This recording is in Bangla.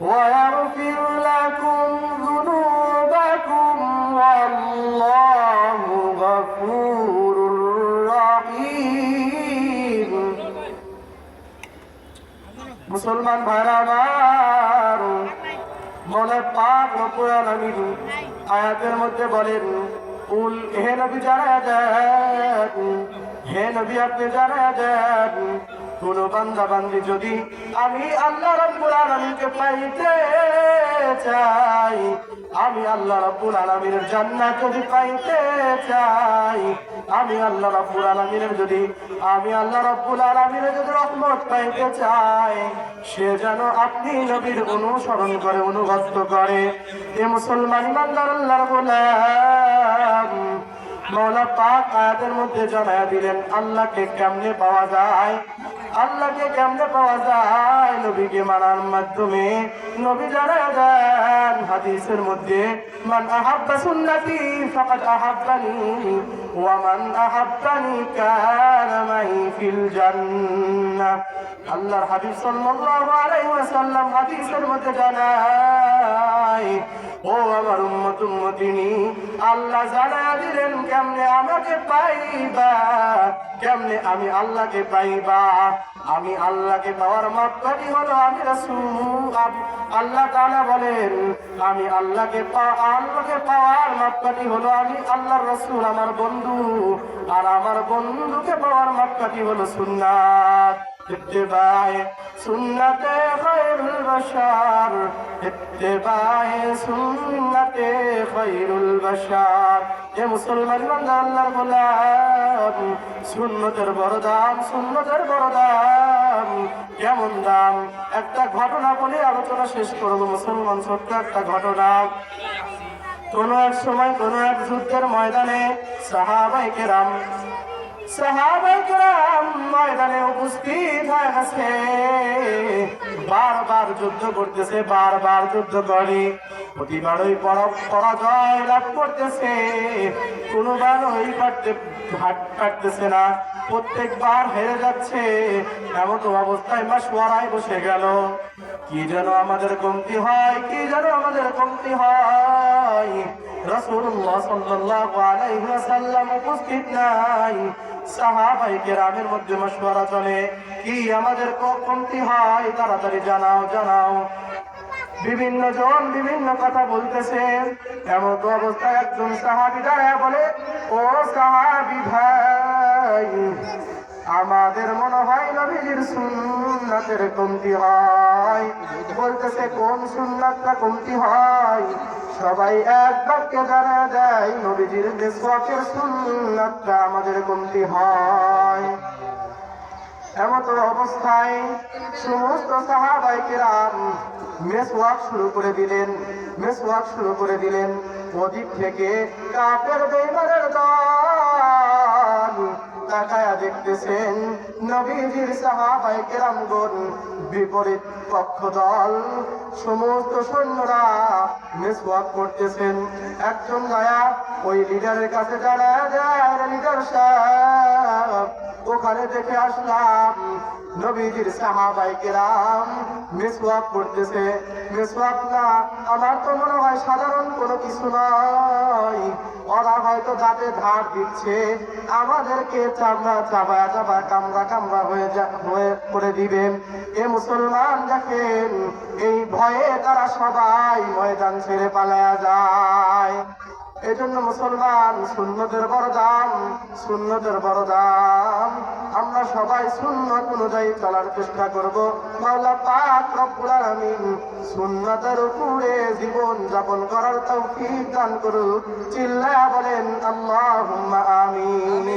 ويغفر لكم ذنوبكم والله غفور رحيم মুসলমান ভাইরা আমার, মৌলা পাক রব্বুল আলামিন আয়াতের মধ্যে বলেন, কুল হে নবী জানায়া দেন, হে নবী আপনি জানায়া দেন, কোন বান্দা বান্দি যদি আমি আল্লাহ রাব্বুল আলামিনকে পাইতে চাই, আমি আল্লাহ রাব্বুল আলামিনের জান্নাত যদি পাইতে চাই, আমি আল্লাহ রাব্বুল আলামিনের যদি রহমত পাইতে চাই, সে যেন আপনি নবীর অনুসরণ করে, অনুগত করে। এ মুসলমান ইমানদার আল্লাহর গোলাম, মৌলা পাক আয়াতের মধ্যে জানায়া দিলেন আল্লাহকে কেমনে পাওয়া যায়, আল্লাহকে কেমনে পাওয়া যায় নবীকে মানার মাধ্যমে। নবী জানায়া দেন হাদিসের মধ্যে, মান আহাব্বা সুন্নতি ফাকাদ আহাব্বানি ওয়া মান আহাব্বানি কানা মাই ফিল জান্নাহ। আল্লাহর হাবিব সাল্লাল্লাহু আলাইহি ওয়াসাল্লাম হাদিসের মধ্যে জানায়, ও আমার উম্মত উম্মতিনী, আল্লাহ জানায়া দিলেন কেমনে আমাকে পাইবা, কেমনে আমি আল্লাহকে পাইবা। আমি আল্লাহকে পাওয়ার মাপকাঠি হলো আমি রাসূল। আল্লাহ তাআলা বলেন, আমি আল্লাহকে পাওয়ার মাপকাঠি হলো আমি আল্লাহর রাসূল, আমার বন্ধু। আর আমার বন্ধুকে পাওয়ার মাপকাঠি হলো সুন্নাত। ইত্তেবায়ে সুন্নতে খায়রুল বাশার, ইত্তেবায়ে সুন্নতে খায়রুল বাশার। এ মুসলমান আল্লাহর গোলাম, সুন্নতের বড় দাম, সুন্নতের বড় দাম। কেমন দাম? একটা ঘটনা বলে আলোচনা শেষ করব মুসলমান। ছোট্ট একটা ঘটনা। কোন এক সময় কোন এক যুদ্ধের ময়দানে সাহাবায়ে কেরাম ময়দানে উপস্থিত হয়ে গেছে। বারবার যুদ্ধ করতেছে, বারবার যুদ্ধ করে, প্রতিবারই পরাজয় লাভ করতেছে, কোনোবারই পারতেছে না, প্রত্যেকবার হেরে যাচ্ছে। এমন অবস্থায় মাশওয়ারায় বসে গেল, কি যেন আমাদের কমতি হয়, কি যেন আমাদের কমতি হয়। রাসূলুল্লাহ সাল্লাল্লাহু আলাইহি ওয়াসাল্লাম উপস্থিত নাই। সাহাবায়ে কেরামের মধ্যে মাশওয়ারা চলে, কি আমাদের কমতি হয়, তাড়াতাড়ি জানাও জানাও। বিভিন্ন জন বিভিন্ন কথা বলতেছে। এমন তো অবস্থায় একজন সাহাবী দাঁড়ায় বলে, ও সাহাবী ভাই, আমাদের মনে হয় নবীজির সুন্নাতের কমতি হয়। বলতেছে, কোন সুন্নাতটা কমতি হয়? সবাই এক বাক্যে জানা যায়, নবীজির মিসওয়াকের সুন্নাতটা আমাদের কমতি হয়। এমত অবস্থায় সমস্ত সাহাবায়ে কেরাম মিসওয়াক শুরু করে দিলেন। ওদিক থেকে কাফের বেঈমানের দল তাকায়া দেখতেছেন নবীজির সাহাবায়ে কেরামগণ, বিপরীত পক্ষ দল সমস্ত সৈন্যরা মিসওয়াক করতেছেন। একজন গায়া ওই লিডারের কাছে দাঁড়ায় যায়, লিডার সাহেব, ওখানে দেখে আসলাম নবীজির সাহাবায়ে কেরাম মিসওয়াক করতেছে। মিসওয়াক না, আমার তো মনে হয় সাধারণ কোনো কিছু নয়, ওরা হয়তো দাঁতে ধার দিচ্ছে, আমাদেরকে চামড়া চাবায়া কামড়া হয়ে করে দিবেন। এ মুসলমান দেখেন, এই ভয়ে তারা সবাই ময়দান ছেড়ে পালায়া যায়। এজন্য মুসলমান, সুন্নতের বড় দাম, সুন্নতের বড় দাম। আমরা সবাই সুন্নত অনুযায়ী চলার চেষ্টা করব। মাওলা পাক রব্বুল আলামিন সুন্নতের উপরে জীবন যাপন করার তৌফিক দান করুন। চিল্লায়া বলেন আল্লাহুম্মা আমিন।